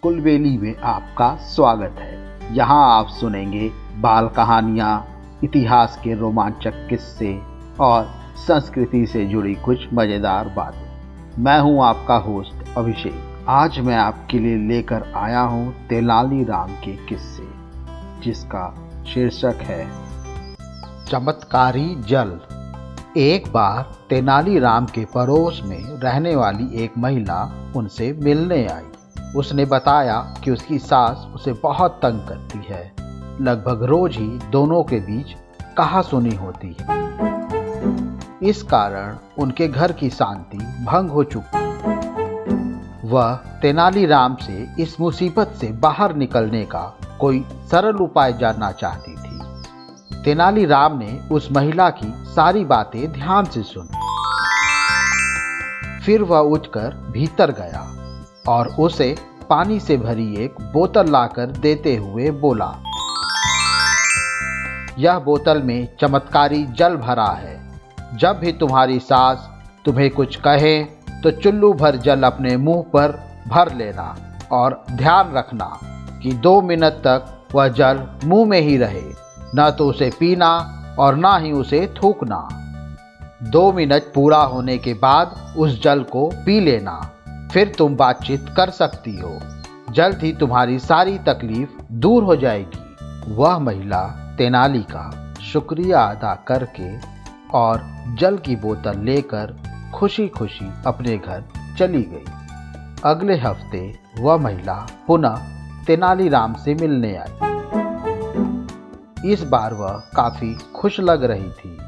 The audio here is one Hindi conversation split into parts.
कुलबेली में आपका स्वागत है। यहाँ आप सुनेंगे बाल कहानियाँ, इतिहास के रोमांचक किस्से और संस्कृति से जुड़ी कुछ मज़ेदार बातें। मैं हूँ आपका होस्ट अभिषेक। आज मैं आपके लिए लेकर आया हूँ तेनालीराम के किस्से, जिसका शीर्षक है चमत्कारी जल। एक बार तेनालीराम के पड़ोस में रहने वाली एक महिला उनसे मिलने आई। उसने बताया कि उसकी सास उसे बहुत तंग करती है। लगभग रोज ही दोनों के बीच कहासुनी होती है। इस कारण उनके घर की शांति भंग हो चुकी। वह तेनालीराम से इस मुसीबत से बाहर निकलने का कोई सरल उपाय जानना चाहती थी। तेनालीराम ने उस महिला की सारी बातें ध्यान से सुनी। फिर वह उठकर भीतर गया और उसे पानी से भरी एक बोतल लाकर देते हुए बोला, यह बोतल में चमत्कारी जल भरा है। जब भी तुम्हारी सास तुम्हें कुछ कहे तो चुल्लू भर जल अपने मुंह पर भर लेना और ध्यान रखना कि 2 मिनट तक वह जल मुंह में ही रहे, न तो उसे पीना और ना ही उसे थूकना। 2 मिनट पूरा होने के बाद उस जल को पी लेना, फिर तुम बातचीत कर सकती हो। जल्द ही तुम्हारी सारी तकलीफ दूर हो जाएगी। वह महिला तेनाली का शुक्रिया अदा करके और जल की बोतल लेकर खुशी खुशी अपने घर चली गई। अगले हफ्ते वह महिला पुनः तेनालीराम से मिलने आई। इस बार वह काफी खुश लग रही थी।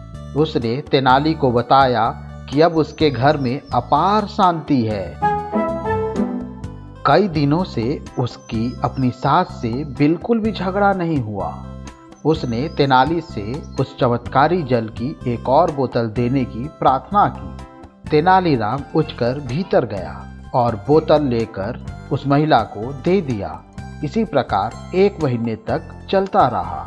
उसने तेनाली को बताया कि अब उसके घर में अपार शांति है। कई दिनों से उसकी अपनी सास से बिल्कुल भी झगड़ा नहीं हुआ। उसने तेनाली से उस चमत्कारी जल की एक और बोतल देने की प्रार्थना की। तेनालीराम उठकर भीतर गया और बोतल लेकर उस महिला को दे दिया। इसी प्रकार 1 महीने तक चलता रहा।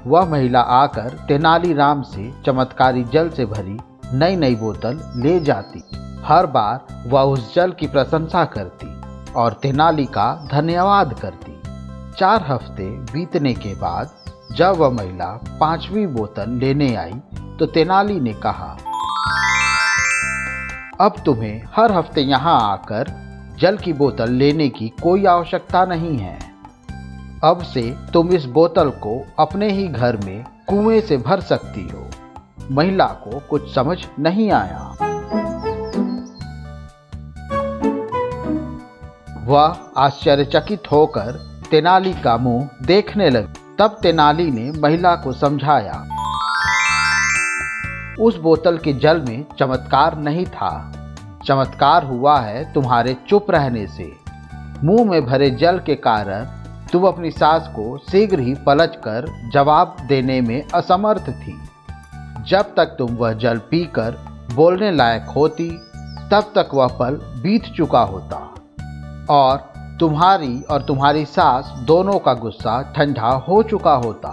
वह महिला आकर तेनालीराम से चमत्कारी जल से भरी नई नई बोतल ले जाती। हर बार वह उस जल की प्रशंसा करती और तेनाली का धन्यवाद करती। 4 हफ्ते बीतने के बाद जब वह महिला 5वीं बोतल लेने आई तो तेनाली ने कहा, अब तुम्हें हर हफ्ते यहाँ आकर जल की बोतल लेने की कोई आवश्यकता नहीं है। अब से तुम इस बोतल को अपने ही घर में कुएं से भर सकती हो। महिला को कुछ समझ नहीं आया। वह आश्चर्यचकित होकर तेनाली का मुंह देखने लगी। तब तेनाली ने महिला को समझाया, उस बोतल के जल में चमत्कार नहीं था। चमत्कार हुआ है तुम्हारे चुप रहने से। मुंह में भरे जल के कारण तुम अपनी सास को शीघ्र ही पलटकर जवाब देने में असमर्थ थी। जब तक तुम वह जल पीकर बोलने लायक होती, तब तक वह पल बीत चुका होता और तुम्हारी सास दोनों का गुस्सा ठंडा हो चुका होता।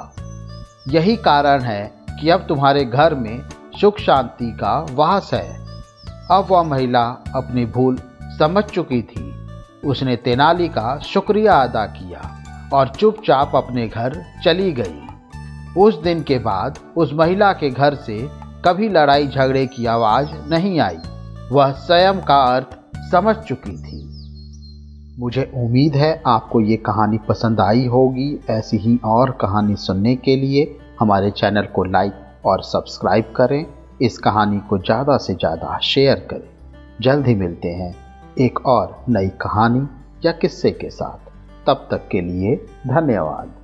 यही कारण है कि अब तुम्हारे घर में सुख शांति का वास है। अब वह महिला अपनी भूल समझ चुकी थी। उसने तेनाली का शुक्रिया अदा किया और चुपचाप अपने घर चली गई। उस दिन के बाद उस महिला के घर से कभी लड़ाई झगड़े की आवाज़ नहीं आई। वह स्वयं का अर्थ समझ चुकी थी। मुझे उम्मीद है आपको ये कहानी पसंद आई होगी। ऐसी ही और कहानी सुनने के लिए हमारे चैनल को लाइक और सब्सक्राइब करें। इस कहानी को ज़्यादा से ज़्यादा शेयर करें। जल्द ही मिलते हैं एक और नई कहानी या किस्से के साथ। तब तक के लिए धन्यवाद।